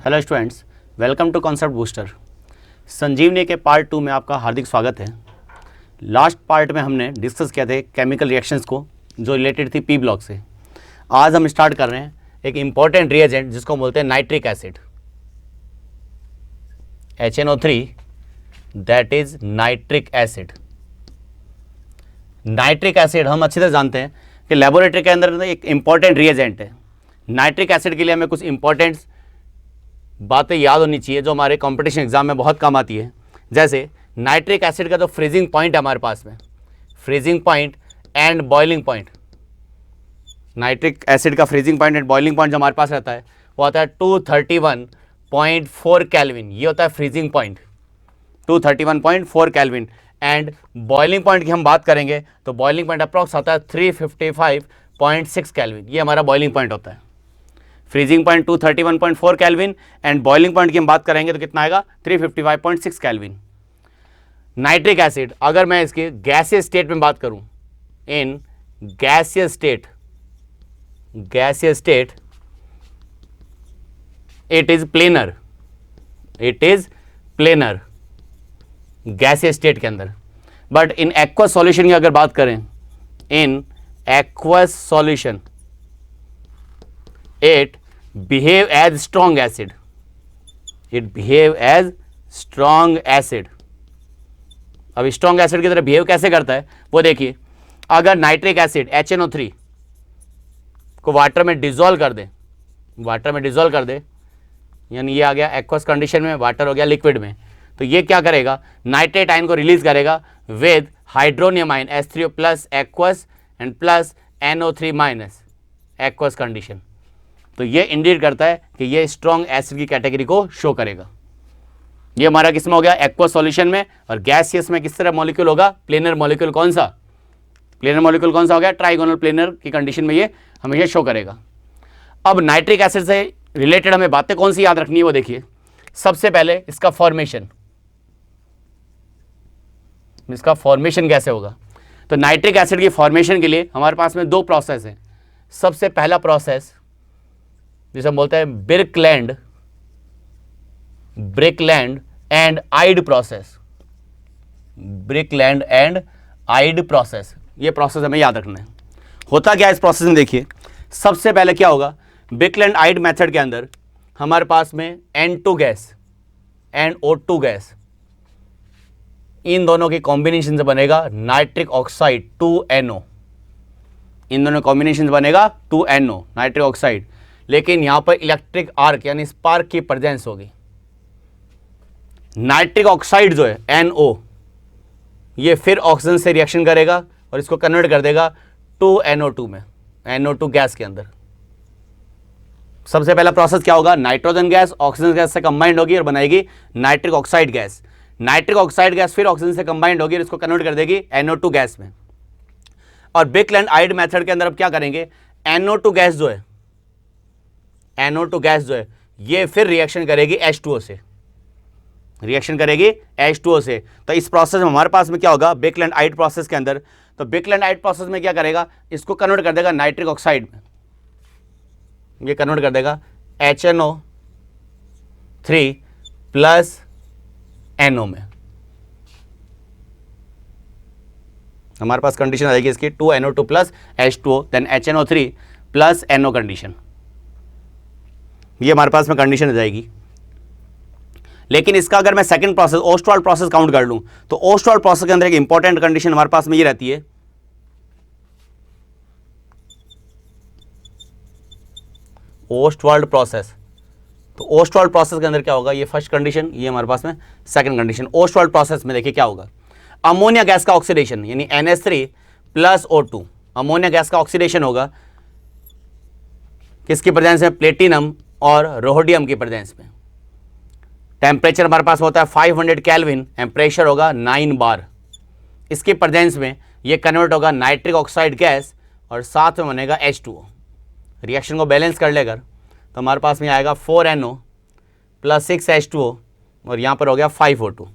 Hello students, welcome to concept booster. Sanjivani के part 2 में आपका हार्दिक स्वागत है। लास्ट पार्ट में हमने डिस्कस किया थे केमिकल रिएक्शंस को जो रिलेटेड थी पी ब्लॉक से। आज हम स्टार्ट कर रहे हैं एक इम्पॉर्टेंट रिएजेंट जिसको बोलते हैं nitric acid, HNO3, that is nitric acid. Nitric acid हम अच्छी तरह जानते हैं कि लेबोरेटरी के अंदर एक इम्पॉर्टेंट रिएजेंट है। नाइट्रिक एसिड के लिए हमें कुछ इंपॉर्टेंट बातें याद होनी चाहिए जो हमारे कंपटीशन एग्जाम में बहुत काम आती है। जैसे नाइट्रिक एसिड का जो फ्रीजिंग पॉइंट है हमारे पास में, freezing point and boiling point, nitric acid का freezing point and boiling point जो हमारे पास रहता है वो आता है 231.4 केल्विन। ये होता है freezing point 231.4 kelvin. And boiling point की हम बात करेंगे तो बॉइलिंग पॉइंट अप्रॉक्स आता है 355.6 केल्विन। ये हमारा बॉइलिंग पॉइंट होता है। Freezing point 231.4 kelvin and boiling point की हम बात करेंगे तो कितना आएगा 355.6 केल्विन। नाइट्रिक एसिड अगर मैं इसके गैसियस स्टेट में बात करूं, in gaseous state it is planar, gaseous state के अंदर। बट इन एक्वस सॉल्यूशन की अगर बात करें, in aqueous solution it behave as strong acid, अब स्ट्रॉन्ग एसिड की तरह बिहेव कैसे करता है वो देखिए। अगर नाइट्रिक एसिड HNO3 को वाटर में डिजोल्व कर दे, यानी ये आ गया एक्वस कंडीशन में, वाटर हो गया लिक्विड में, तो ये क्या करेगा, नाइट्रेट आयन को रिलीज करेगा with hydronium ion H3O plus aqueous and plus NO3 minus aqueous condition. तो ये इंडिकेट करता है कि ये स्ट्रॉन्ग एसिड की कैटेगरी को शो करेगा। ये हमारा किसमें हो गया, एक्वस सॉल्यूशन में। और गैसियस में किस तरह मॉलिक्यूल होगा, प्लेनर मॉलिक्यूल। कौन सा हो गया, ट्राइगोनल प्लेनर की कंडीशन में ये हमें ये शो करेगा। अब नाइट्रिक एसिड से रिलेटेड हमें बातें कौन सी याद रखनी है वो देखिए। सबसे पहले इसका फॉर्मेशन कैसे होगा। तो नाइट्रिक एसिड की फॉर्मेशन के लिए हमारे पास में दो प्रोसेस है। सबसे पहला प्रोसेस जिसे हम बोलते हैं ब्रिकलैंड एंड आइड प्रोसेस। ये प्रोसेस हमें याद रखना है। होता क्या है इस प्रोसेस में देखिए। सबसे पहले क्या होगा, ब्रिकलैंड आइड मेथड के अंदर हमारे पास में N2 gas and O2 gas, इन दोनों के कॉम्बिनेशन से बनेगा नाइट्रिक ऑक्साइड 2NO। इन दोनों कॉम्बिनेशन से बनेगा 2NO नाइट्रिक ऑक्साइड। लेकिन यहां पर इलेक्ट्रिक आर्क यानी स्पार्क की प्रेजेंस होगी। नाइट्रिक ऑक्साइड जो है NO, ये फिर ऑक्सीजन से रिएक्शन करेगा और इसको कन्वर्ट कर देगा 2NO2 में, NO2 गैस के अंदर। सबसे पहला प्रोसेस क्या होगा, नाइट्रोजन गैस ऑक्सीजन गैस से कंबाइंड होगी और बनाएगी nitric oxide gas. Nitric oxide gas फिर ऑक्सीजन से कंबाइंड होगी और इसको कन्वर्ट कर देगी NO2 गैस में। और ब्रिकलैंड आइड मेथड के अंदर अब क्या करेंगे, NO2 गैस जो है ये फिर रिएक्शन करेगी H2O से। तो इस प्रोसेस में हमारे पास में क्या होगा, ब्रिकलैंड आइड प्रोसेस के अंदर, तो ब्रिकलैंड आइड प्रोसेस में क्या करेगा, इसको कन्वर्ट कर देगा नाइट्रिक ऑक्साइड में। ये कन्वर्ट कर देगा HNO3 प्लस NO में। हमारे पास कंडीशन आ जाएगी इसकी 2NO2 plus H2O then HNO3 plus NO condition. ये हमारे पास में कंडीशन आ जाएगी। लेकिन इसका अगर मैं second process Ostwald process count कर लूं तो ओस्टवाल्ड प्रोसेस के अंदर एक इंपॉर्टेंट कंडीशन हमारे पास में ये रहती है, ओस्टवाल्ड प्रोसेस। तो ओस्टवाल्ड प्रोसेस के अंदर क्या होगा, ये फर्स्ट कंडीशन, ये हमारे पास में सेकंड कंडीशन। ओस्टवाल्ड प्रोसेस में देखिए क्या होगा, अमोनिया गैस का ऑक्सीडेशन यानी NH3 plus O2, ammonia gas का ऑक्सीडेशन होगा किसकी प्रेजेंस में, प्लेटिनम और रोडियम की प्रेजेंस में। टेम्परेचर हमारे पास होता है 500 केल्विन एंड प्रेशर होगा 9 बार। इसकी प्रेजेंस में ये कन्वर्ट होगा नाइट्रिक ऑक्साइड गैस और साथ में बनेगा H2O। रिएक्शन को बैलेंस कर लेकर तो हमारे पास में आएगा 4NO प्लस 6H2O और यहाँ पर हो गया 5O2।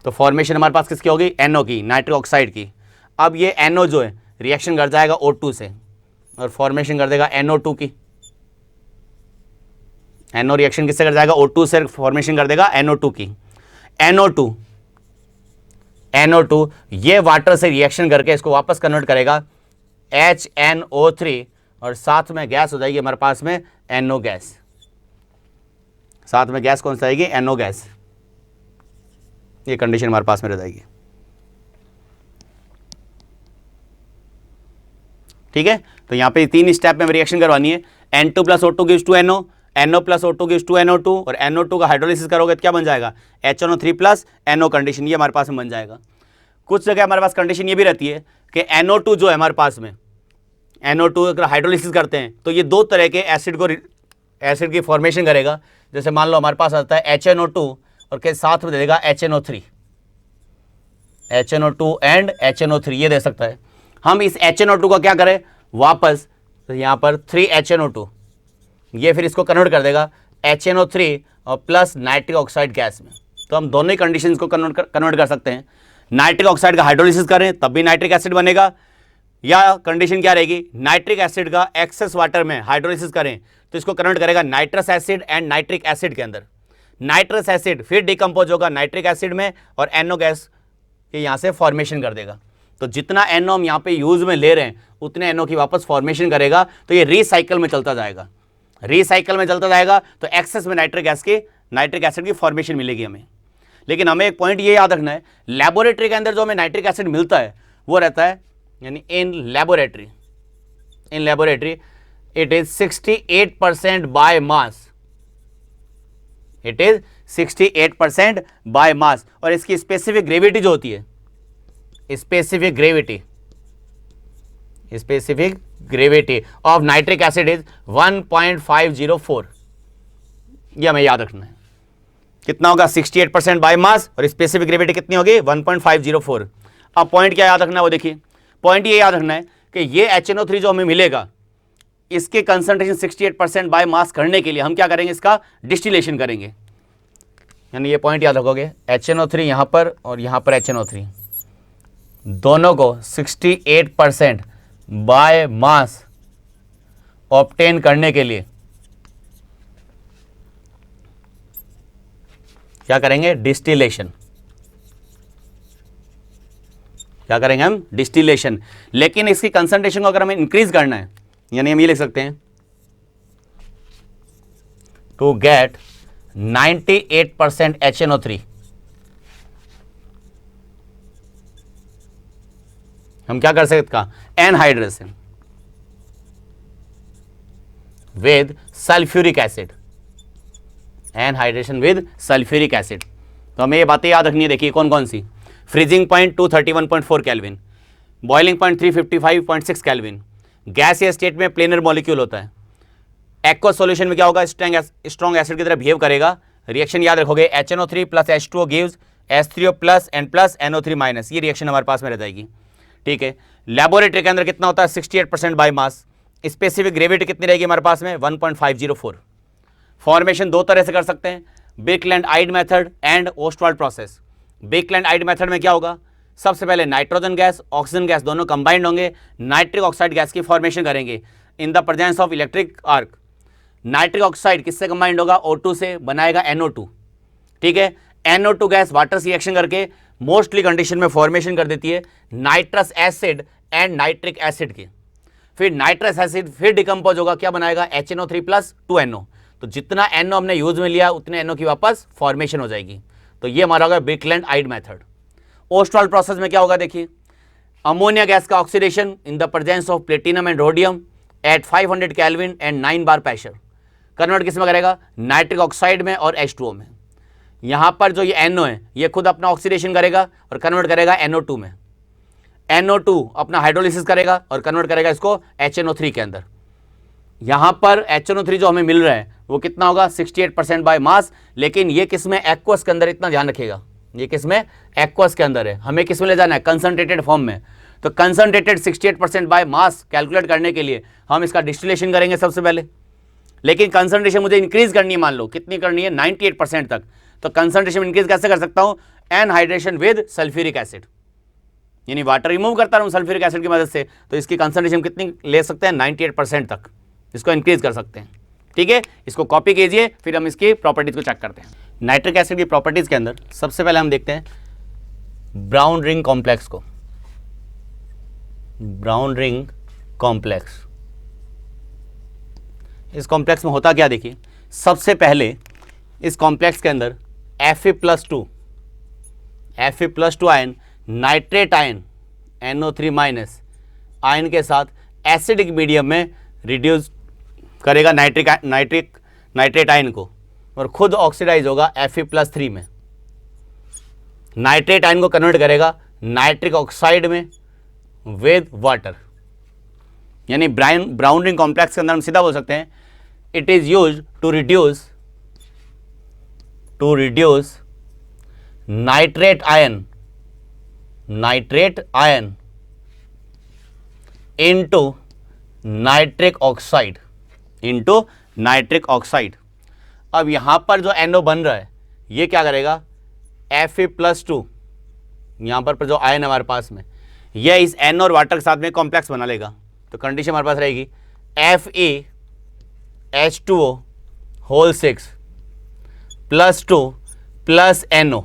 तो फॉर्मेशन हमारे पास किसकी होगी, NO की, नाइट्रिक ऑक्साइड की। अब ये NO जो है रिएक्शन कर जाएगा O2 से और फॉर्मेशन कर देगा NO2 की। NO रिएक्शन किससे कर जाएगा, O2 से फॉर्मेशन कर देगा NO2 की। NO2 ये वाटर से रिएक्शन करके इसको वापस कन्वर्ट करेगा HNO3 और साथ में गैस हो जाएगी हमारे पास में NO गैस। साथ में गैस कौन सी आएगी, NO गैस। ये कंडीशन हमारे पास में रह जाएगी। ठीक है, तो यहां पे 3 स्टेप में रिएक्शन करवानी है। N2 + O2 gives to NO, NO + O2 gives to NO2 और NO2 का हाइड्रोलिसिस करोगे तो क्या बन जाएगा, HNO3 + NO कंडीशन, ये हमारे पास में बन जाएगा। कुछ जगह हमारे पास कंडीशन ये भी रहती है कि NO2 जो है हमारे पास में, NO2 अगर हाइड्रोलिसिस करते हैं तो ये 2 तरह के एसिड की फॉर्मेशन करेगा। जैसे मान लो हमारे पास आता है HNO2 और के साथ में दे देगा HNO3 एंड HNO3 ये दे सकता है। हम इस HNO2 को क्या करें, वापस तो यहाँ पर 3HNO2 ये फिर इसको कन्वर्ट कर देगा HNO3 और प्लस नाइट्रिक ऑक्साइड गैस में। तो हम दोनों ही कंडीशंस को कन्वर्ट कर सकते हैं। नाइट्रिक ऑक्साइड का हाइड्रोलिसिस करें तब भी नाइट्रिक एसिड बनेगा, या कंडीशन क्या रहेगी, नाइट्रिक एसिड का एक्सेस वाटर में हाइड्रोलिसिस करें तो इसको कन्वर्ट करेगा nitrous acid and nitric acid के अंदर। नाइट्रस एसिड फिर डिकम्पोज होगा नाइट्रिक एसिड में और NO गैस के यहाँ से फॉर्मेशन कर देगा। तो जितना NO हम यहाँ पे यूज में ले रहे हैं उतने NO की वापस फॉर्मेशन करेगा। तो ये रीसाइकिल में चलता जाएगा, तो एक्सेस में नाइट्रिक एसिड की फॉर्मेशन मिलेगी हमें। लेकिन हमें एक पॉइंट ये याद रखना है, लैबोरेटरी के अंदर जो हमें नाइट्रिक एसिड मिलता है वो रहता है, यानी in laboratory it is 68% by mass, it is 68% by mass. और इसकी स्पेसिफिक ग्रेविटी जो होती है, specific gravity of nitric acid is 1.504। ये हमें याद रखना है। कितना होगा, 68% बाय मास और स्पेसिफिक ग्रेविटी कितनी होगी, 1.504। अब पॉइंट क्या याद रखना है वो देखिए, पॉइंट ये याद रखना है कि ये HNO3 जो हमें मिलेगा इसके कंसंट्रेशन 68% बाय मास करने के लिए हम क्या करेंगे, इसका डिस्टिलेशन करेंगे। यानी ये पॉइंट याद रखोगे, HNO3 यहां पर और यहां पर HNO3 दोनों को 68% बाय मास ऑब्टेन करने के लिए क्या करेंगे, डिस्टिलेशन। क्या करेंगे हम, डिस्टिलेशन। लेकिन इसकी कंसंट्रेशन को अगर हमें इंक्रीज करना है, यानी हम ये लिख सकते हैं टू गेट 98% HNO3, हम क्या कर सकते का, anhydration with sulphuric acid, anhydration with sulphuric acid. तो हमें ये बातें याद रखनी है। देखिए कौन कौन सी, freezing point 231.4 kelvin, boiling point 355.6 kelvin, gas या स्टेट में प्लेनर मॉलिक्यूल होता है, एक्वस सॉल्यूशन में क्या होगा, स्ट्रॉन्ग एसिड की तरह बिहेव करेगा। रिएक्शन याद रखोगे, HNO3 + H2O gives H3O plus and plus NO3 minus, ये रिएक्शन हमारे पास में रह जाएगी। ठीक है, लेबोरेटरी के अंदर कितना होता है, 68% बाय मास। स्पेसिफिक ग्रेविटी कितनी रहेगी हमारे पास में, 1.504। फॉर्मेशन 2 तरह से कर सकते हैं, Birkeland Eyde method and Ostwald process. Birkeland Eyde method में क्या होगा, सबसे पहले नाइट्रोजन गैस ऑक्सीजन गैस दोनों कंबाइंड होंगे, नाइट्रिक ऑक्साइड गैस की फॉर्मेशन करेंगे in the presence of electric arc. Nitric oxide किससे कंबाइंड होगा, O2 से, बनाएगा NO2। ठीक है, NO2 गैस वाटर से रिएक्शन करके मोस्टली कंडीशन में फॉर्मेशन कर देती है nitrous acid and nitric acid की। फिर नाइट्रस एसिड फिर डिकम्पोज होगा, क्या बनाएगा, HNO3 + 2NO। तो जितना NO हमने यूज में लिया उतने NO की वापस फॉर्मेशन हो जाएगी। तो ये हमारा होगा बिकलैंड-आइड मेथड। ओस्टवाल्ड प्रोसेस में क्या होगा, देखिए अमोनिया गैस का oxidation in the presence of platinum and rhodium at 500 kelvin and 9 bar pressure, convert किस में करेगा, नाइट्रिक ऑक्साइड में और H2O में। यहां पर जो ये NO है ये खुद अपना ऑक्सीडेशन करेगा और कन्वर्ट करेगा NO2 में। NO2 अपना हाइड्रोलिसिस करेगा और कन्वर्ट करेगा इसको HNO3 के अंदर। यहां पर HNO3 जो हमें मिल रहा है वो कितना होगा, 68% बाय मास। लेकिन ये किस में, एक्वस के अंदर, इतना ध्यान रखिएगा, ये किस में, एक्वस के अंदर है। हमें किस में ले जाना है, कंसंट्रेटेड फॉर्म में। तो कंसंट्रेटेड 68% बाय मास कैलकुलेट करने के लिए हम इसका डिस्टिलेशन करेंगे सबसे पहले। लेकिन कंसंट्रेशन मुझे इंक्रीज करनी है, मान लो कितनी करनी है, 98% तक। तो कंसंट्रेशन इंक्रीज कैसे कर सकता हूं, एनहाइड्रेशन विद सल्फ्यूरिक एसिड, यानी वाटर रिमूव करता रहूं सल्फ्यूरिक एसिड की मदद से। तो इसकी कंसंट्रेशन कितनी ले सकते हैं, 98% तक इसको इंक्रीज कर सकते हैं। ठीक है, इसको कॉपी कीजिए, फिर हम इसकी प्रॉपर्टीज को चेक करते हैं। नाइट्रिक एसिड की प्रॉपर्टीज के अंदर सबसे पहले हम देखते हैं ब्राउन रिंग कॉम्प्लेक्स को। ब्राउन रिंग कॉम्प्लेक्स, इस कॉम्प्लेक्स में होता क्या देखिए, सबसे पहले इस कॉम्प्लेक्स के अंदर Fe+2 ion nitrate ion NO3- ion के साथ एसिडिक मीडियम में रिड्यूस करेगा नाइट्रेट आयन को, और खुद ऑक्सीडाइज होगा Fe+3 में। नाइट्रेट आयन को कन्वर्ट करेगा नाइट्रिक ऑक्साइड में विद वाटर। यानी ब्राउन रिंग कॉम्प्लेक्स के अंदर हम सीधा बोल सकते हैं it is used to reduce nitrate ion into nitric oxide. अब यहां पर जो NO बन रहा है ये क्या करेगा, Fe+2 यहां पर जो आयन हमारे पास में, यह इस N और वाटर के साथ में कॉम्प्लेक्स बना लेगा। तो कंडीशन हमारे पास रहेगी Fe(H2O)6 प्लस NO,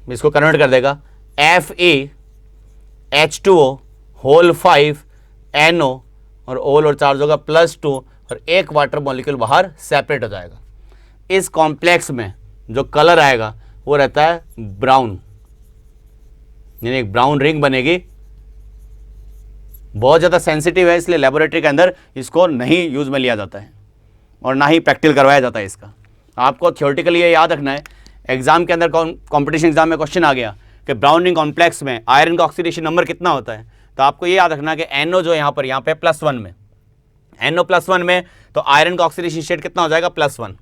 इसको कन्वर्ट कर देगा Fe(H2O)5 NO, और ओल और चार्ज होगा +2 और एक वाटर मॉलिक्यूल बाहर सेपरेट हो जाएगा। इस कॉम्प्लेक्स में जो कलर आएगा वो रहता है ब्राउन, यानी एक ब्राउन रिंग बनेगी। बहुत ज़्यादा सेंसिटिव है, इसलिए लेबोरेटरी के अंदर इसको नहीं यूज में लिया जाता है और ना ही प्रैक्टिकल करवाया जाता है इसका। आपको थियोरेटिकली ये याद रखना है, एग्जाम के अंदर कॉम्पिटिशन एग्जाम में क्वेश्चन आ गया कि ब्राउन रिंग कॉम्प्लेक्स में आयरन का ऑक्सीडेशन नंबर कितना होता है, तो आपको ये याद रखना कि NO जो यहाँ पे +1 में, NO+1 में तो आयरन का ऑक्सीडेशन स्टेट कितना हो जाएगा, +1।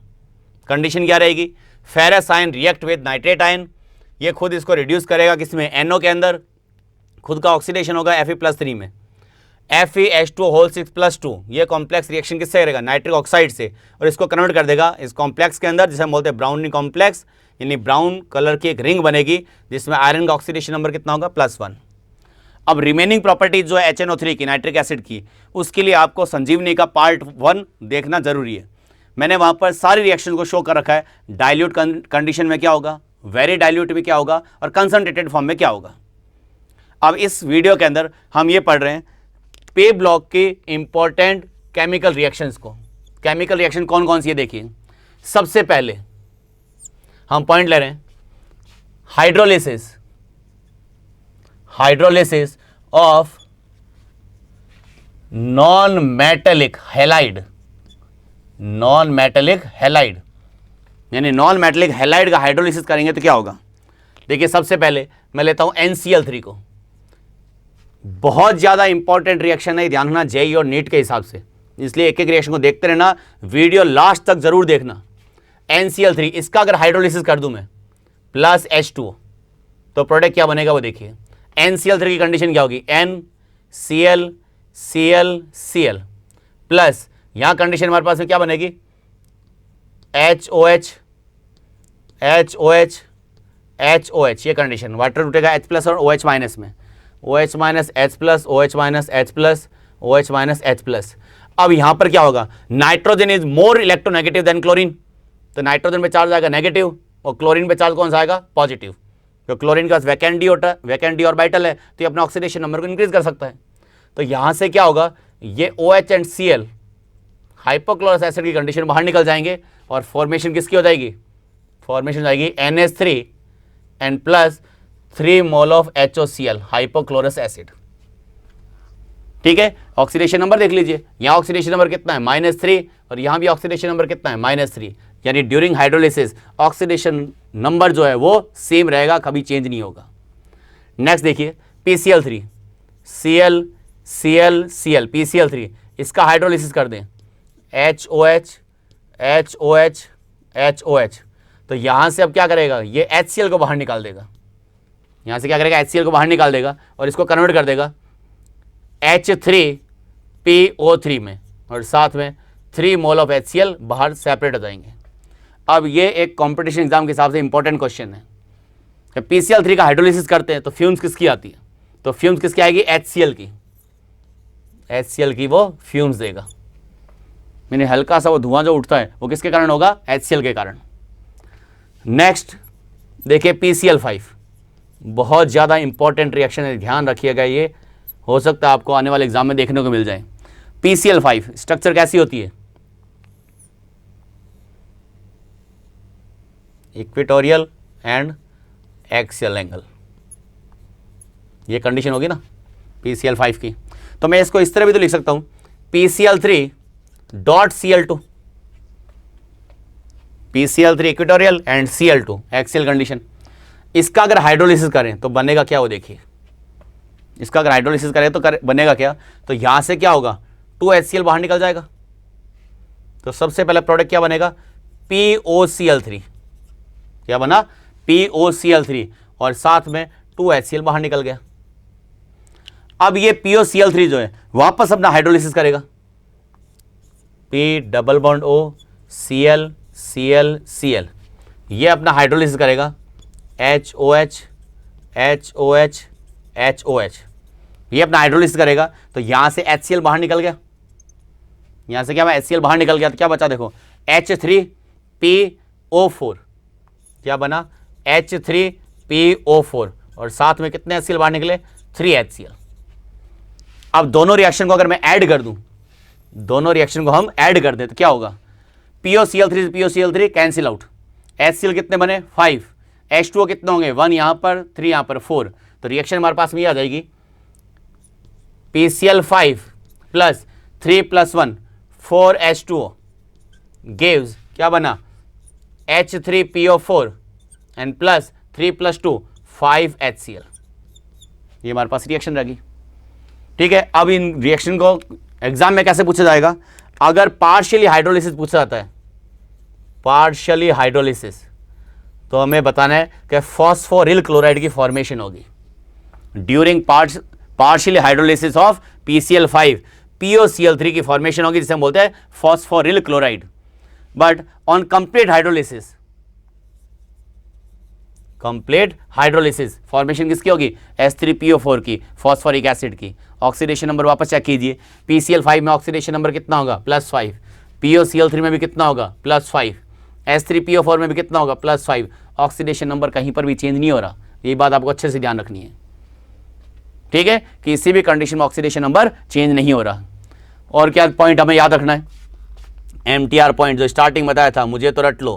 कंडीशन क्या रहेगी, ferrous ion react with nitrate ion, ये खुद इसको रिड्यूस करेगा किसमें, NO के अंदर, खुद का ऑक्सीडेशन होगा Fe+3 में। Fe(H2O)6+2 ये कॉम्प्लेक्स रिएक्शन किससे करेगा, नाइट्रिक ऑक्साइड से, और इसको कन्वर्ट कर देगा इस कॉम्प्लेक्स के अंदर, जिसे हम बोलते हैं ब्राउन रिंग कॉम्प्लेक्स, यानी ब्राउन कलर की एक रिंग बनेगी जिसमें आयरन का ऑक्सीडेशन नंबर कितना होगा, +1। अब रिमेनिंग प्रॉपर्टीज जो है HNO3 की, नाइट्रिक एसिड की, उसके लिए आपको संजीवनी का पार्ट 1 देखना जरूरी है। मैंने वहां पर सारी रिएक्शन को शो कर रखा है, डाइल्यूट कंडीशन में क्या होगा, वेरी डाइल्यूट में क्या होगा, और कंसंट्रेटेड फॉर्म में क्या होगा। अब इस वीडियो के अंदर हम ये पढ़ रहे हैं पे ब्लॉक के इंपॉर्टेंट केमिकल रिएक्शंस को। केमिकल रिएक्शन कौन कौन सी है देखिए, सबसे पहले हम पॉइंट ले रहे हैं hydrolysis of non metallic halide, यानी नॉन मेटेलिक हैलाइड का हाइड्रोलिसिस करेंगे तो क्या होगा। देखिए सबसे पहले मैं लेता हूं NCl3 को, बहुत ज्यादा इंपॉर्टेंट रिएक्शन है, ध्यान रखना जेईई और नीट के हिसाब से, इसलिए एक एक रिएक्शन को देखते रहना, वीडियो लास्ट तक जरूर देखना। NCl3 इसका अगर हाइड्रोलिसिस कर दूं मैं प्लस H2O तो प्रोडक्ट क्या बनेगा वो देखिए। NCl3 की कंडीशन क्या होगी, NCl प्लस यहां कंडीशन हमारे पास में क्या बनेगी, HOH, ये कंडीशन, वाटर उठेगा H+ और OH- में, OH- H+, OH- H+। अब यहां पर क्या होगा, nitrogen is more electronegative than chlorine, तो नाइट्रोजन पे चार्ज आएगा नेगेटिव और क्लोरीन पे चार्ज कौन सा आएगा, पॉजिटिव। तो क्लोरीन का वैकेंट डी ऑर्बिटल है, तो ये अपना ऑक्सीडेशन नंबर को इंक्रीज कर सकता है। तो यहां से क्या होगा, ये OH and Cl hypochlorous acid की कंडीशन बाहर निकल जाएंगे और फॉर्मेशन किसकी हो जाएगी, फॉर्मेशन हो जाएगी NH3 and plus 3 mole of HOCl hypochlorous acid. ठीक है, ऑक्सीडेशन नंबर देख लीजिए, यहां ऑक्सीडेशन नंबर कितना है, -3, और यहां भी ऑक्सीडेशन नंबर कितना है, -3, यानी ड्यूरिंग हाइड्रोलिसिस ऑक्सीडेशन नंबर जो है वो सेम रहेगा, कभी चेंज नहीं होगा। नेक्स्ट देखिए PCl3, PCl3 इसका हाइड्रोलिसिस कर दें, HOH, तो यहां से अब क्या करेगा, ये HCl को बाहर निकाल देगा, यहां से क्या करेगा, HCl को बाहर निकाल देगा और इसको कन्वर्ट कर देगा H3PO3 में, और साथ में 3 मोल ऑफ HCl बाहर सेपरेट हो जाएंगे। अब ये एक कंपटीशन एग्जाम के हिसाब से इंपॉर्टेंट क्वेश्चन है, जब PCl3 का हाइड्रोलिसिस करते हैं तो फ्यूम्स किसकी आती है, तो फ्यूम्स किसकी आएगी, HCl की वो फ्यूम्स देगा। मैंने हल्का सा वो धुआं जो उठता है वो किसके कारण होगा? HCl के कारण। नेक्स्ट देखिए PCl5, बहुत ज़्यादा इंपॉर्टेंट रिएक्शन है, ध्यान रखिएगा, ये हो सकता है आपको आने वाले एग्जाम में देखने को मिल जाए। PCl5 स्ट्रक्चर कैसी होती है? इक्वेटोरियल एंड एक्सियल एंगल, ये कंडीशन होगी ना PCl5 की। तो मैं इसको इस तरह भी तो लिख सकता हूं PCl3.Cl2, PCl3 equatorial and Cl2 axial condition. इसका अगर हाइड्रोलिसिस करें तो बनेगा क्या, वो देखिए। इसका अगर हाइड्रोलिसिस करें तो बनेगा क्या? तो यहां से क्या होगा? 2HCl बाहर निकल जाएगा। तो सबसे पहले प्रोडक्ट क्या बनेगा? POCl3। क्या बना? POCl3, और साथ में 2HCl बाहर निकल गया। अब ये POCl3 जो है वापस अपना हाइड्रोलिसिस करेगा, P double bond O Cl Cl Cl, ये अपना हाइड्रोलिसिस करेगा HOH HOH HOH, ये अपना हाइड्रोलिसिस करेगा। तो यहां से HCl बाहर निकल गया, यहां से क्या HCl बाहर निकल गया, तो क्या बचा? देखो H3PO4, क्या बना? H3PO4, और साथ में कितने HCl बाहर निकले? 3HCl। अब दोनों रिएक्शन को अगर मैं ऐड कर दूं, दोनों रिएक्शन को हम ऐड कर दें तो क्या होगा? POCl3 से POCl3 कैंसिल आउट, HCl कितने बने? 5, H2O कितने होंगे? 1 यहां पर, 3 यहां पर, 4। तो रिएक्शन हमारे पास में ये आ जाएगी PCl5 प्लस 3 + 1 4H2O गिव्स, क्या बना? H3PO4 and plus 3 + 2 5HCl। ये हमारे पास रिएक्शन रहेगी। ठीक है, अब इन रिएक्शन को एग्जाम में कैसे पूछा जाएगा? अगर पार्शियली हाइड्रोलिसिस पूछा जाता है, पार्शियली हाइड्रोलिसिस, तो हमें बताना है कि फॉस्फोरिल क्लोराइड की फॉर्मेशन होगी during partially hydrolysis of PCl5, POCl3 की फॉर्मेशन होगी, जिसे हम बोलते हैं phosphoryl chloride. But on complete hydrolysis, complete hydrolysis formation किसकी होगी? H3PO4 की, फॉस्फोरिक एसिड की। ऑक्सीडेशन नंबर वापस चेक कीजिए, PCl5 में ऑक्सीडेशन नंबर कितना होगा? +5, POCl3 में भी कितना होगा? +5, H3PO4 में भी कितना होगा? +5। ऑक्सीडेशन नंबर कहीं पर भी चेंज नहीं हो रहा, ये बात आपको अच्छे से ध्यान रखनी है। ठीक है, किसी भी कंडीशन में ऑक्सीडेशन नंबर चेंज नहीं हो रहा। और क्या पॉइंट हमें याद रखना है? MTR पॉइंट जो स्टार्टिंग बताया था, मुझे तो रट लो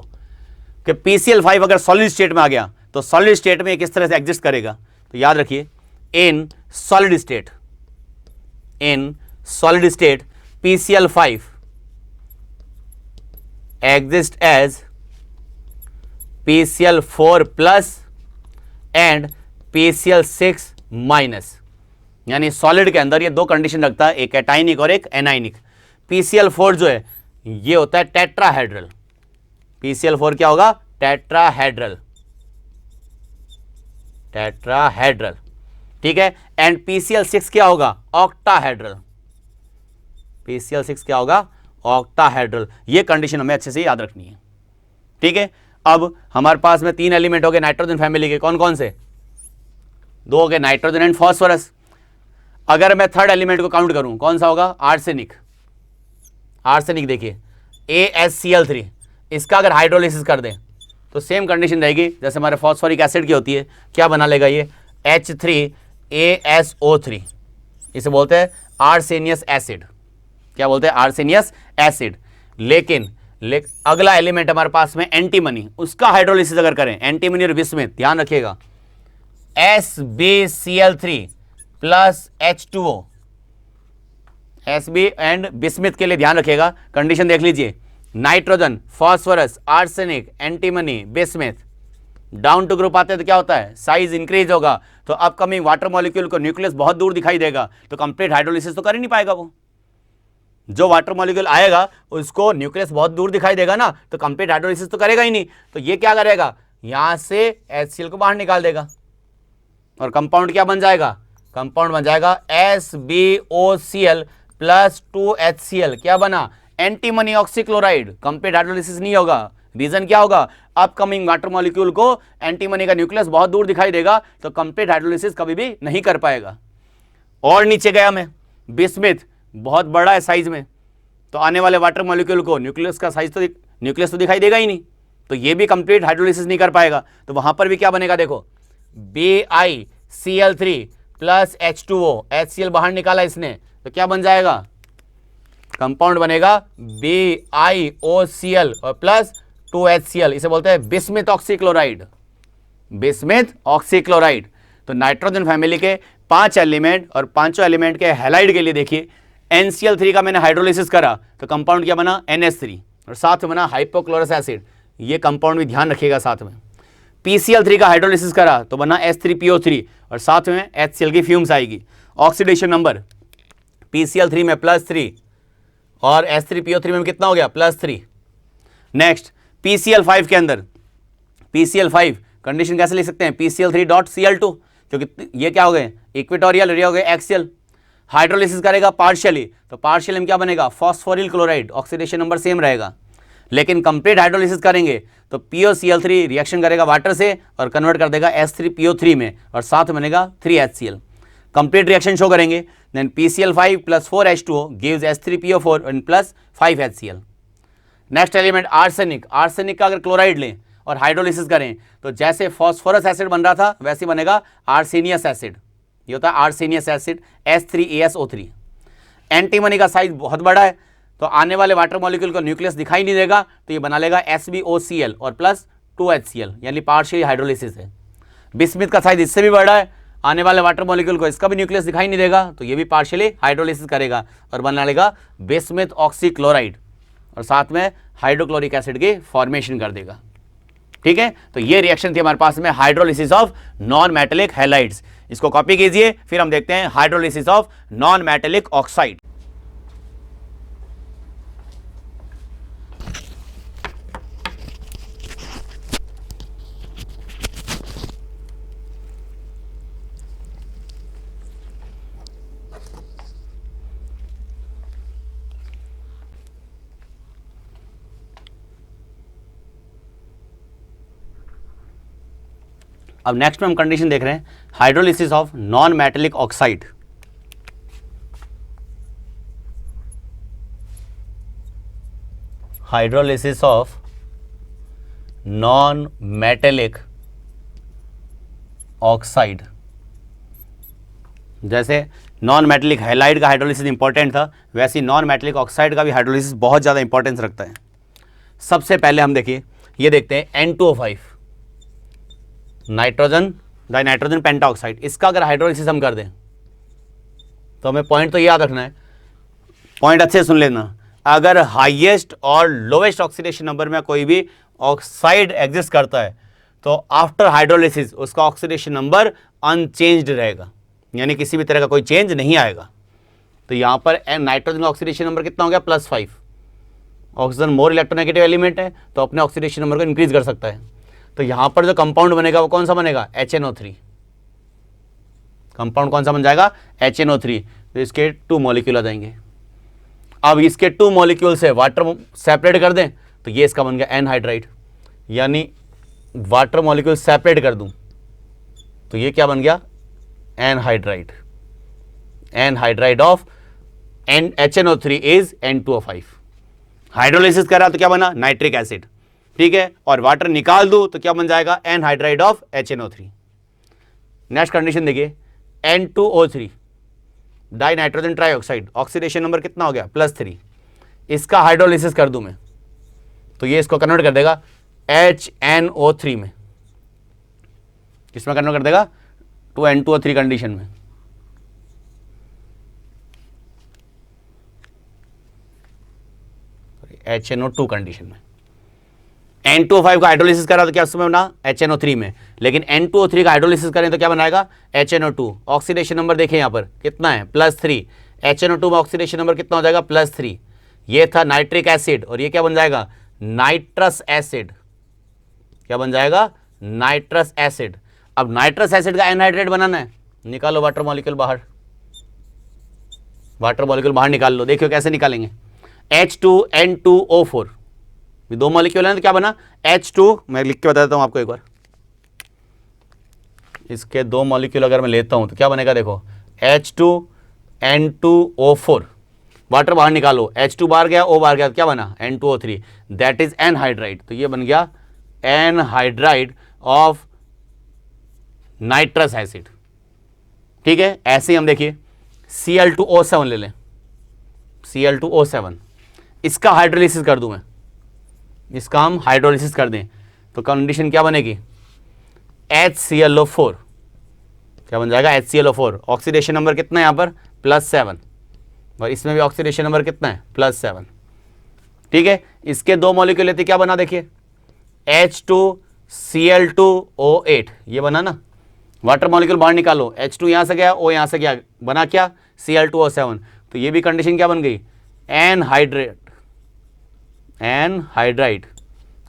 कि PCl5 अगर सॉलिड स्टेट में आ गया तो सॉलिड स्टेट में किस तरह से एग्जिस्ट करेगा? तो याद रखिए, in solid state PCl5 exist as PCl4 plus and PCl6 minus. यानी सॉलिड के अंदर ये दो कंडीशन रखता है, एक एटाइनिक और एक एनाइनिक। PCl4 जो है ये होता है टेट्राहेड्रल। PCl4 क्या होगा? Tetrahedral, tetrahedral. ठीक है, एंड PCl6 क्या होगा? ऑक्टाहेड्रल। PCl6 क्या होगा? ऑक्टाहेड्रल। ये कंडीशन हमें अच्छे से याद रखनी है। ठीक है, अब हमारे पास में 3 एलिमेंट हो गए नाइट्रोजन फैमिली के। कौन कौन से? 2 हो गए, नाइट्रोजन एंड फॉस्फोरस। अगर मैं थर्ड एलिमेंट को काउंट करूं, कौन सा होगा? आर्सेनिक। आर्सेनिक देखिए AsCl3, इसका अगर हाइड्रोलिसिस कर दें तो सेम कंडीशन रहेगी जैसे हमारे फॉस्फोरिक एसिड की होती है। क्या बना लेगा ये? H3AsO3, इसे बोलते हैं आर्सेनियस एसिड। क्या बोलते हैं? आर्सेनियस एसिड। लेकिन अगला एलिमेंट हमारे पास में एंटीमनी, उसका हाइड्रोलिसिस अगर करें, एंटीमनी और बिस्मिथ, ध्यान रखिएगा, SbCl3 plus H2O, Sb and bismuth के लिए ध्यान रखिएगा, कंडीशन देख लीजिए, nitrogen, phosphorus, arsenic, antimony, bismuth, down to group आते हैं तो क्या होता है? साइज इंक्रीज होगा, तो अपकमिंग वाटर मॉलिक्यूल को न्यूक्लियस बहुत दूर दिखाई देगा, तो कंप्लीट हाइड्रोलिसिस तो कर ही नहीं पाएगा। वो जो वाटर मॉलिक्यूल आएगा उसको न्यूक्लियस बहुत दूर दिखाई देगा ना, तो कंप्लीट हाइड्रोलिसिस तो करेगा ही नहीं। तो ये क्या करेगा? यहां से HCl को बाहर निकाल देगा और कंपाउंड क्या बन जाएगा? कंपाउंड बन जाएगा SbOCl प्लस 2HCl। क्या बना? Antimony oxychloride. कंप्लीट हाइड्रोलिसिस नहीं होगा। रीजन क्या होगा? अपकमिंग वाटर मॉलिक्यूल को एंटीमनी का न्यूक्लियस बहुत दूर दिखाई देगा, तो कंप्लीट हाइड्रोलिसिस कभी भी नहीं कर पाएगा। और नीचे गया मैं, बिस्मिथ बहुत बड़ा है साइज में, तो आने वाले वाटर मॉलिक्यूल को न्यूक्लियस का साइज तो न्यूक्लियस तो दिखाई देगा ही नहीं, तो ये भी कंप्लीट हाइड्रोलिसिस नहीं कर पाएगा। तो वहां पर भी क्या बनेगा, देखो BiCl3 प्लस H2O, HCl बाहर निकाला इसने, तो क्या बन जाएगा, कंपाउंड बनेगा BiOCl और प्लस 2HCl, इसे बोलते हैं बिस्मिथ ऑक्सीक्लोराइड, बिस्मिथ ऑक्सीक्लोराइड। तो नाइट्रोजन फैमिली के 5 एलिमेंट और पांचों एलिमेंट के हैलाइड के लिए देखिए NCl3 का मैंने हाइड्रोलिसिस करा तो कंपाउंड क्या बना, NH3 और साथ में बना हाइपोक्लोरस एसिड, ये कंपाउंड भी ध्यान रखिएगा साथ में। PCl3 का हाइड्रोलिसिस करा तो बना H3PO3 और साथ में HCl की फ्यूम्स आएगी। ऑक्सीडेशन नंबर PCl3 में +3 और H3PO3 में कितना हो गया, +3। नेक्स्ट PCl5 के अंदर, PCl5 कंडीशन कैसे लिख सकते हैं, PCl3.Cl2, क्योंकि ये क्या हो गए, इक्वेटोरियल, ये हो गए एक्सियल। हाइड्रोलिसिस करेगा पार्शियली, तो पार्शियल में क्या बनेगा, phosphoryl chloride, oxidation number same रहेगा। लेकिन कंप्लीट हाइड्रोलिसिस करेंगे तो POCl3 रिएक्शन करेगा वाटर से और कन्वर्ट कर देगा H3PO3 में और साथ बनेगा 3HCl। कंप्लीट रिएक्शन शो करेंगे, then PCl5 + 4H2O gives H3PO4 and plus 5HCl। Next element arsenic, arsenic का अगर क्लोराइड लें और हाइड्रोलिसिस करें तो जैसे फॉस्फोरस एसिड बन रहा था वैसे बनेगा आर्सेनियस एसिड, ये होता है आर्सेनियस एसिड H3ASO3। एंटीमनी का साइज बहुत बड़ा है तो आने वाले वाटर मॉलिक्यूल को न्यूक्लियस दिखाई नहीं देगा, तो ये बना लेगा SbOCl और प्लस 2HCl, यानी पार्शियल हाइड्रोलिसिस है। बिस्मिथ का साइज इससे भी बड़ा है, आने वाले वाटर मॉलिक्यूल को इसका भी न्यूक्लियस दिखाई नहीं देगा, तो ये भी पार्शियली हाइड्रोलिसिस करेगा और बना लेगा बिस्मिथ ऑक्सीक्लोराइड और साथ में हाइड्रोक्लोरिक एसिड की फॉर्मेशन कर देगा। ठीक है, तो ये रिएक्शन थी हमारे पास में hydrolysis of non metallic halides. इसको कॉपी कीजिए, फिर हम देखते हैं hydrolysis of non metallic oxide. अब नेक्स्ट में हम कंडीशन देख रहे हैं hydrolysis of non metallic oxide. Hydrolysis of non metallic oxide, जैसे नॉन मेटेलिक हैलाइड का हाइड्रोलिसिस इंपॉर्टेंट था, वैसे ही नॉन मेटेलिक ऑक्साइड का भी हाइड्रोलिसिस बहुत ज़्यादा इंपॉर्टेंस रखता है। सबसे पहले हम देखिए, ये देखते हैं N2O5 नाइट्रोजन डाइनाइट्रोजन पेंटाऑक्साइड, इसका अगर हाइड्रोलिसिस हम कर दें तो हमें पॉइंट तो याद रखना है, पॉइंट अच्छे से सुन लेना। अगर हाईएस्ट और लोवेस्ट ऑक्सीडेशन नंबर में कोई भी ऑक्साइड एग्जिस्ट करता है तो आफ्टर हाइड्रोलिसिस उसका ऑक्सीडेशन नंबर अनचेंज्ड रहेगा, यानी किसी भी तरह का कोई चेंज नहीं आएगा। तो यहाँ पर नाइट्रोजन का ऑक्सीडेशन नंबर कितना हो गया, +5। ऑक्सीजन मोर इलेक्ट्रोनेगेटिव एलिमेंट है तो अपने ऑक्सीडेशन नंबर को इंक्रीज कर सकता है। तो यहां पर जो कंपाउंड बनेगा वो कौन सा बनेगा, HNO3। कंपाउंड कौन सा बन जाएगा, HNO3। तो इसके 2 मॉलिक्यूल आ जाएंगे। अब इसके 2 मॉलिक्यूल से वाटर सेपरेट कर दें तो ये इसका बन गया एनहाइड्राइड, यानी वाटर मॉलिक्यूल सेपरेट कर दूं तो ये क्या बन गया, anhydride. Anhydride of HNO3 is N2O5। Hydrolysis करा तो क्या बना, नाइट्रिक एसिड, ठीक है, और वाटर निकाल दूं तो क्या बन जाएगा, anhydride of HNO3। Next condition देखिए, N2O3 die nitrogen trioxide, oxidation number कितना हो गया, +3। इसका हाइड्रोलिसिस कर दूं मैं तो ये इसको कन्वर्ट कर देगा HNO3 में, किसमें कन्वर्ट कर देगा, 2N2O3 कंडीशन में। HNO2 कंडीशन में। N2O5 का हाइड्रोलिसिस करा तो क्या उसमें बना, HNO3 में, लेकिन N2O3 का हाइड्रोलिसिस करें तो क्या बनाएगा, HNO2। ऑक्सीडेशन नंबर देखें यहाँ पर कितना है, +3। HNO2 में ऑक्सीडेशन नंबर कितना हो जाएगा, +3। ये था नाइट्रिक एसिड और ये क्या बन जाएगा, नाइट्रस एसिड। क्या बन जाएगा, नाइट्रस एसिड। अब नाइट्रस एसिड का एनहाइड्रेट बनाना है, निकालो वाटर मॉलिक्यूल बाहर, वाटर मॉलिक्यूल बाहर निकाल लो। देखियो कैसे निकालेंगे, H2N2O4, 2 मॉलिक्यूल हैं तो क्या बना, H2। मैं लिख के बताता हूं आपको एक बार, इसके 2 मॉलिक्यूल अगर मैं लेता हूं तो क्या बनेगा, देखो H2N2O4 वाटर बाहर निकालो, H2 बाहर गया, O बाहर गया, क्या बना N2O3, दैट इज एनहाइड्राइड। तो ये बन गया एनहाइड्राइड ऑफ नाइट्रस एसिड। ठीक है, ऐसे ही हम देखिए Cl2O7 ले लें, Cl2O7, इसका हाइड्रोलिसिस कर दूं मैं, इसका हम हाइड्रोलिसिस कर दें तो कंडीशन क्या बनेगी, HClO4, क्या बन जाएगा HClO4। ऑक्सीडेशन नंबर कितना है यहाँ पर +7, और इसमें भी ऑक्सीडेशन नंबर कितना है +7। ठीक है, इसके दो मॉलिक्यूल लेते क्या बना देखिए H2Cl2O8, ये बना ना, वाटर मॉलिक्यूल बाहर निकालो, H2 यहाँ से गया, O यहाँ से गया, बना क्या Cl2O7। तो ये भी कंडीशन क्या बन गई एनहाइड्राइड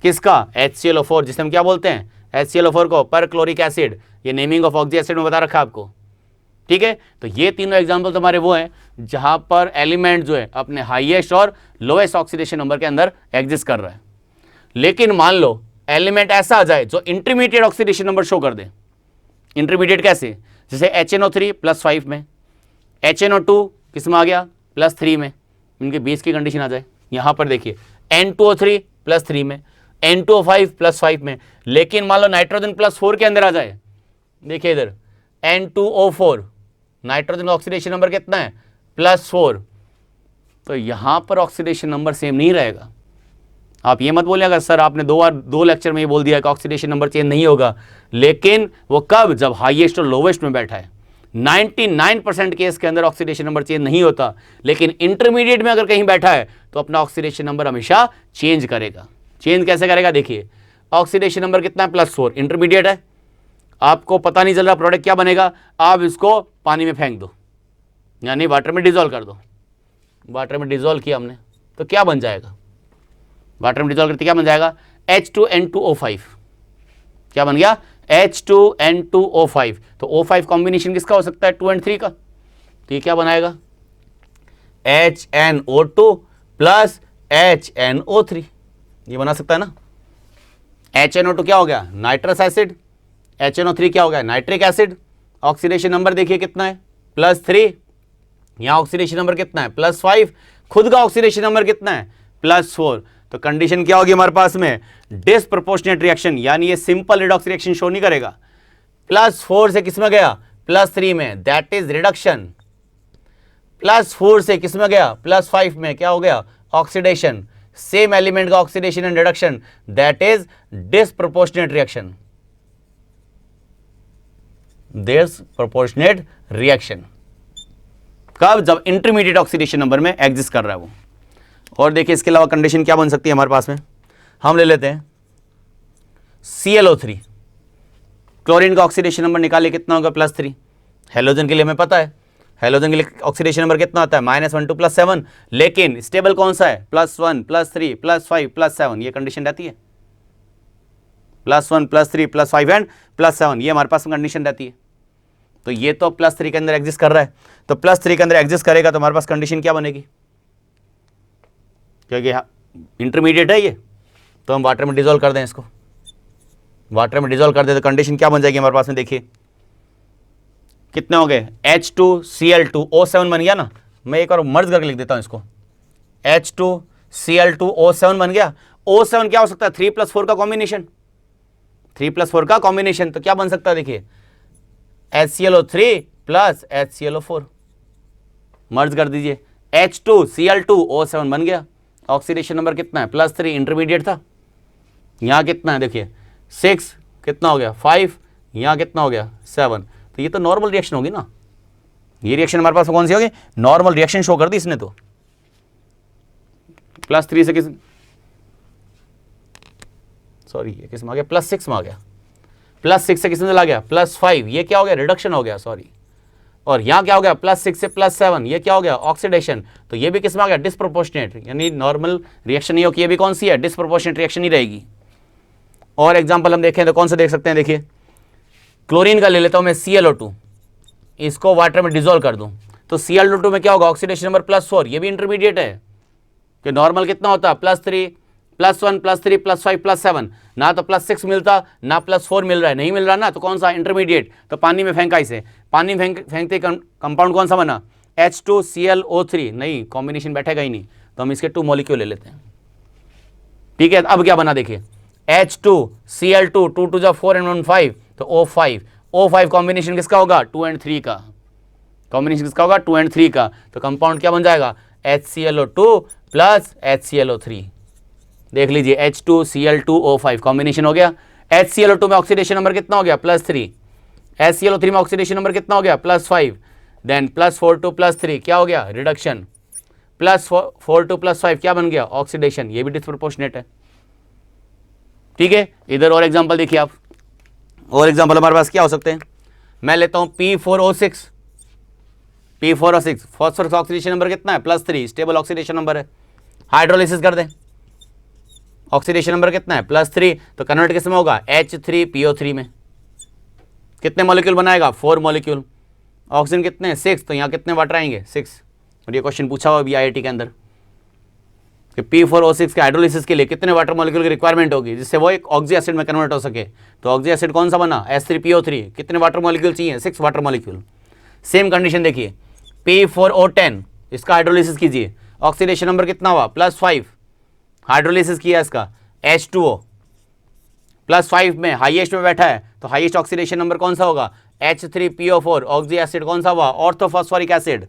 किसका HClO4, जिसे हम क्या बोलते हैं HClO4 को पर क्लोरिक एसिड, ये नेमिंग ऑफ ऑक्सी एसिड में बता रखा है आपको। ठीक है, तो ये तीनों एग्जाम्पल तुम्हारे वो हैं जहां पर एलिमेंट जो है अपने हाईएस्ट और लोएस्ट ऑक्सीडेशन नंबर के अंदर एग्जिस्ट कर रहा है। लेकिन मान लो एलिमेंट ऐसा आ जाए जो इंटरमीडिएट ऑक्सीडेशन नंबर शो कर दे। इंटरमीडिएट कैसे, जैसे HNO3 +5 में, HNO2 किस में आ गया +3 में, इनके बीच की कंडीशन आ जाए। यहां पर देखिए N2O3 +3 में, N2O5 +5 में, लेकिन मान लो नाइट्रोजन +4 के अंदर आ जाए। देखिए इधर N2O4, नाइट्रोजन का ऑक्सीडेशन नंबर कितना है +4, तो यहां पर ऑक्सीडेशन नंबर सेम नहीं रहेगा। आप ये मत बोलिएगा सर आपने दो लेक्चर में ये बोल दिया कि ऑक्सीडेशन नंबर चेंज नहीं होगा, लेकिन वो कब, जब हाईएस्ट और लोवेस्ट में बैठा है। 99% केस के अंदर ऑक्सीडेशन नंबर चेंज नहीं होता, लेकिन इंटरमीडिएट में अगर कहीं बैठा है तो अपना ऑक्सीडेशन नंबर हमेशा चेंज करेगा। चेंज कैसे करेगा, देखिए ऑक्सीडेशन नंबर कितना है +4, इंटरमीडिएट है, आपको पता नहीं चल रहा प्रोडक्ट क्या बनेगा, आप इसको पानी में फेंक दो, यानी वाटर में डिजोल्व कर दो। वाटर में डिजोल्व किया हमने तो क्या बन जाएगा, वाटर में डिजोल्व करते क्या बन जाएगा H2N2O5, क्या बन गया H2N2O5। तो O5 कॉम्बिनेशन किसका हो सकता है 2 और 3 का, तो ये क्या बनाएगा HNO2 + HNO3, ये बना सकता है ना। HNO2 क्या हो गया नाइट्रस एसिड, HNO3 क्या हो गया नाइट्रिक एसिड। ऑक्सीडेशन नंबर देखिए कितना है +3, यहां ऑक्सीडेशन नंबर कितना है +5, खुद का ऑक्सीडेशन नंबर कितना है +4। तो कंडीशन क्या होगी हमारे पास में डिसप्रोपोर्शनेट रिएक्शन, यानी ये सिंपल रिडॉक्स रिएक्शन शो नहीं करेगा। +4 से किस में गया +3 में, दैट इज रिडक्शन। +4 से किस में गया +5 में, क्या हो गया ऑक्सीडेशन। सेम एलिमेंट का oxidation and reduction, that is disproportionate reaction. Disproportionate reaction कब, जब इंटरमीडिएट ऑक्सीडेशन नंबर में एग्जिस्ट कर रहा है वो। और देखिए इसके अलावा कंडीशन क्या बन सकती है हमारे पास में, हम ले लेते हैं ClO3, क्लोरीन का ऑक्सीडेशन नंबर निकालिए कितना होगा +3। हेलोजन के लिए हमें पता है, हेलोजन के लिए ऑक्सीडेशन नंबर कितना होता है -1 to +7, लेकिन स्टेबल कौन सा है +1 +3 +5 +7, ये कंडीशन रहती है। +1 +3 +5 एंड +7, ये हमारे पास कंडीशन रहती है। तो ये तो +3 के अंदर एग्जिस्ट कर रहा है, तो +3 के अंदर एग्जिस्ट करेगा तो हमारे पास कंडीशन क्या बनेगी, क्योंकि इंटरमीडिएट है ये, तो हम वाटर में डिजोल्व कर दें इसको, वाटर में डिजोल्व कर दें तो कंडीशन क्या बन जाएगी हमारे पास में। देखिए कितने हो गए H2Cl2O7 बन गया ना, मैं एक और मर्ज करके लिख देता हूं इसको, H2Cl2O7 बन गया। O7 क्या हो सकता है 3 + 4 का कॉम्बिनेशन, 3 + 4 का कॉम्बिनेशन, तो क्या बन सकता है देखिए HClO3 + HClO4, मर्ज कर दीजिए H2Cl2O7 बन गया। ऑक्सीडेशन नंबर कितना है +3, इंटरमीडिएट था, यहां कितना है देखिए 6, कितना हो गया 5, यहां कितना हो गया 7, तो ये तो नॉर्मल रिएक्शन होगी ना। ये रिएक्शन हमारे पास कौन सी होगी, नॉर्मल रिएक्शन शो कर दी इसने तो। +3 से किस, सॉरी ये किस में आ गया +6 में आ गया, +6 से किस में चला गया +5, ये क्या हो गया रिडक्शन हो गया, सॉरी। और यहां क्या हो गया +6 से +7, ये क्या हो गया ऑक्सीडेशन, तो ये भी किस में आ गया डिसप्रोपोर्शनेट, यानी नॉर्मल रिएक्शन नहीं होगी, ये भी कौन सी है डिसप्रोपोर्शनेट रिएक्शन नहीं रहेगी। और एग्जांपल हम देखें तो कौन से देख सकते हैं, देखिए क्लोरीन का ले लेता हूं मैं ClO2, इसको वाटर में डिजोल्व कर दूं तो ClO2 में क्या होगा ऑक्सीडेशन नंबर +4, ये भी इंटरमीडिएट है कि नॉर्मल कितना होता है +3 +1 +3 +5 +7, ना तो +6 मिलता ना +4 मिल रहा है, नहीं मिल रहा ना, तो कौन सा इंटरमीडिएट, तो पानी में फेंका इसे, पानी में फेंकते कंपाउंड कौन सा बना H2Cl O3, नहीं कॉम्बिनेशन बैठेगा ही नहीं, तो हम इसके 2 मॉलिक्यूल ले लेते हैं। ठीक है, अब क्या बना देखिए, H2Cl2, 2 2 4 and 1 5, तो O5 कॉम्बिनेशन किसका होगा, 2 and 3 का, कॉम्बिनेशन किसका होगा, 2 and 3 का, तो कंपाउंड क्या बन जाएगा, HClO2 प्लस HClO3। देख लीजिए H2Cl2O5 कॉम्बिनेशन हो गया। HClO2 में ऑक्सीडेशन नंबर कितना हो गया, +3, HClO3 में ऑक्सीडेशन नंबर कितना हो गया, +5, देन +4 2 +3 क्या हो गया, रिडक्शन, +4 2 +5 क्या बन गया, ऑक्सीडेशन, ये भी डिस्प्रोपोर्शनेट है। ठीक है, इधर और एग्जांपल देखिए आप, और एग्जांपल हमारे पास क्या हो सकते हैं, मैं लेता हूं P4O6, फॉस्फोरस ऑक्सीडेशन नंबर कितना है, +3, स्टेबल ऑक्सीडेशन नंबर है, हाइड्रोलिसिस कर दें, ऑक्सीडेशन नंबर कितना है, +3, तो कन्वर्ट किस में होगा, H3PO3 में, कितने मॉलिक्यूल बनाएगा, 4 मॉलिक्यूल, ऑक्सीजन कितने हैं, 6, तो यहाँ कितने वाटर आएंगे, 6। और ये क्वेश्चन पूछा हुआ अभी IIT के अंदर कि P4O6 के हाइड्रोलिसिस के लिए कितने वाटर मॉलिक्यूल की रिक्वायरमेंट होगी जिससे वो एक ऑक्सी एसिड में कन्वर्ट हो सके, तो ऑक्सी एसिड कौन सा बना, H3PO3, कितने वाटर मॉलिक्यूल चाहिए, 6 वाटर मॉलिक्यूल। सेम कंडीशन देखिए P4O10, इसका हाइड्रोलिसिस कीजिए, ऑक्सीडेशन नंबर कितना हुआ, +5, हाइड्रोलिसिस किया इसका, H2O +5 में हाईएस्ट में बैठा है, तो हाईएस्ट ऑक्सीडेशन नंबर कौन सा होगा, H3PO4, ऑक्सी एसिड कौन सा हुआ, ऑर्थोफॉस्फोरिक एसिड,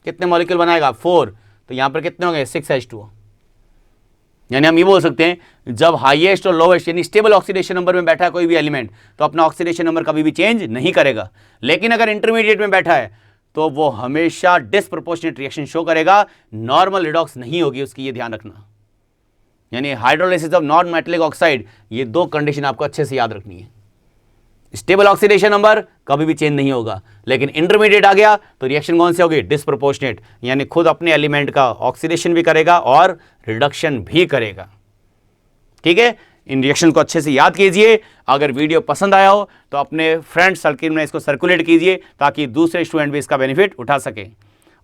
कितने मॉलिक्यूल बनाएगा, 4, तो यहाँ पर कितने होंगे, 6H2O। यानी हम ये बोल सकते हैं जब हाईएस्ट और लोवेस्ट यानी स्टेबल ऑक्सीडेशन नंबर में बैठा है कोई भी एलिमेंट, तो अपना ऑक्सीडेशन नंबर कभी भी चेंज नहीं करेगा, लेकिन अगर इंटरमीडिएट में बैठा है तो वो हमेशा डिस्प्रोपोर्शनेट रिएक्शन शो करेगा, नॉर्मल रिडॉक्स नहीं होगी उसकी, ये ध्यान रखना। यानी hydrolysis of non metallic oxide, ये 2 कंडीशन आपको अच्छे से याद रखनी है। स्टेबल ऑक्सीडेशन नंबर कभी भी चेंज नहीं होगा, लेकिन इंटरमीडिएट आ गया तो रिएक्शन कौन सी होगी, डिस्प्रोपोर्शनेट, यानी खुद अपने एलिमेंट का ऑक्सीडेशन भी करेगा और रिडक्शन भी करेगा। ठीक है, इन रिएक्शन को अच्छे से याद कीजिए। अगर वीडियो पसंद आया हो तो अपने फ्रेंड सर्किल में इसको सर्कुलेट कीजिए ताकि दूसरे स्टूडेंट भी इसका बेनिफिट उठा सके,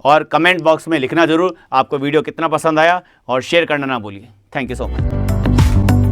और कमेंट बॉक्स में लिखना जरूर आपको वीडियो कितना पसंद आया, और शेयर करना ना भूलिए। Thank you so much.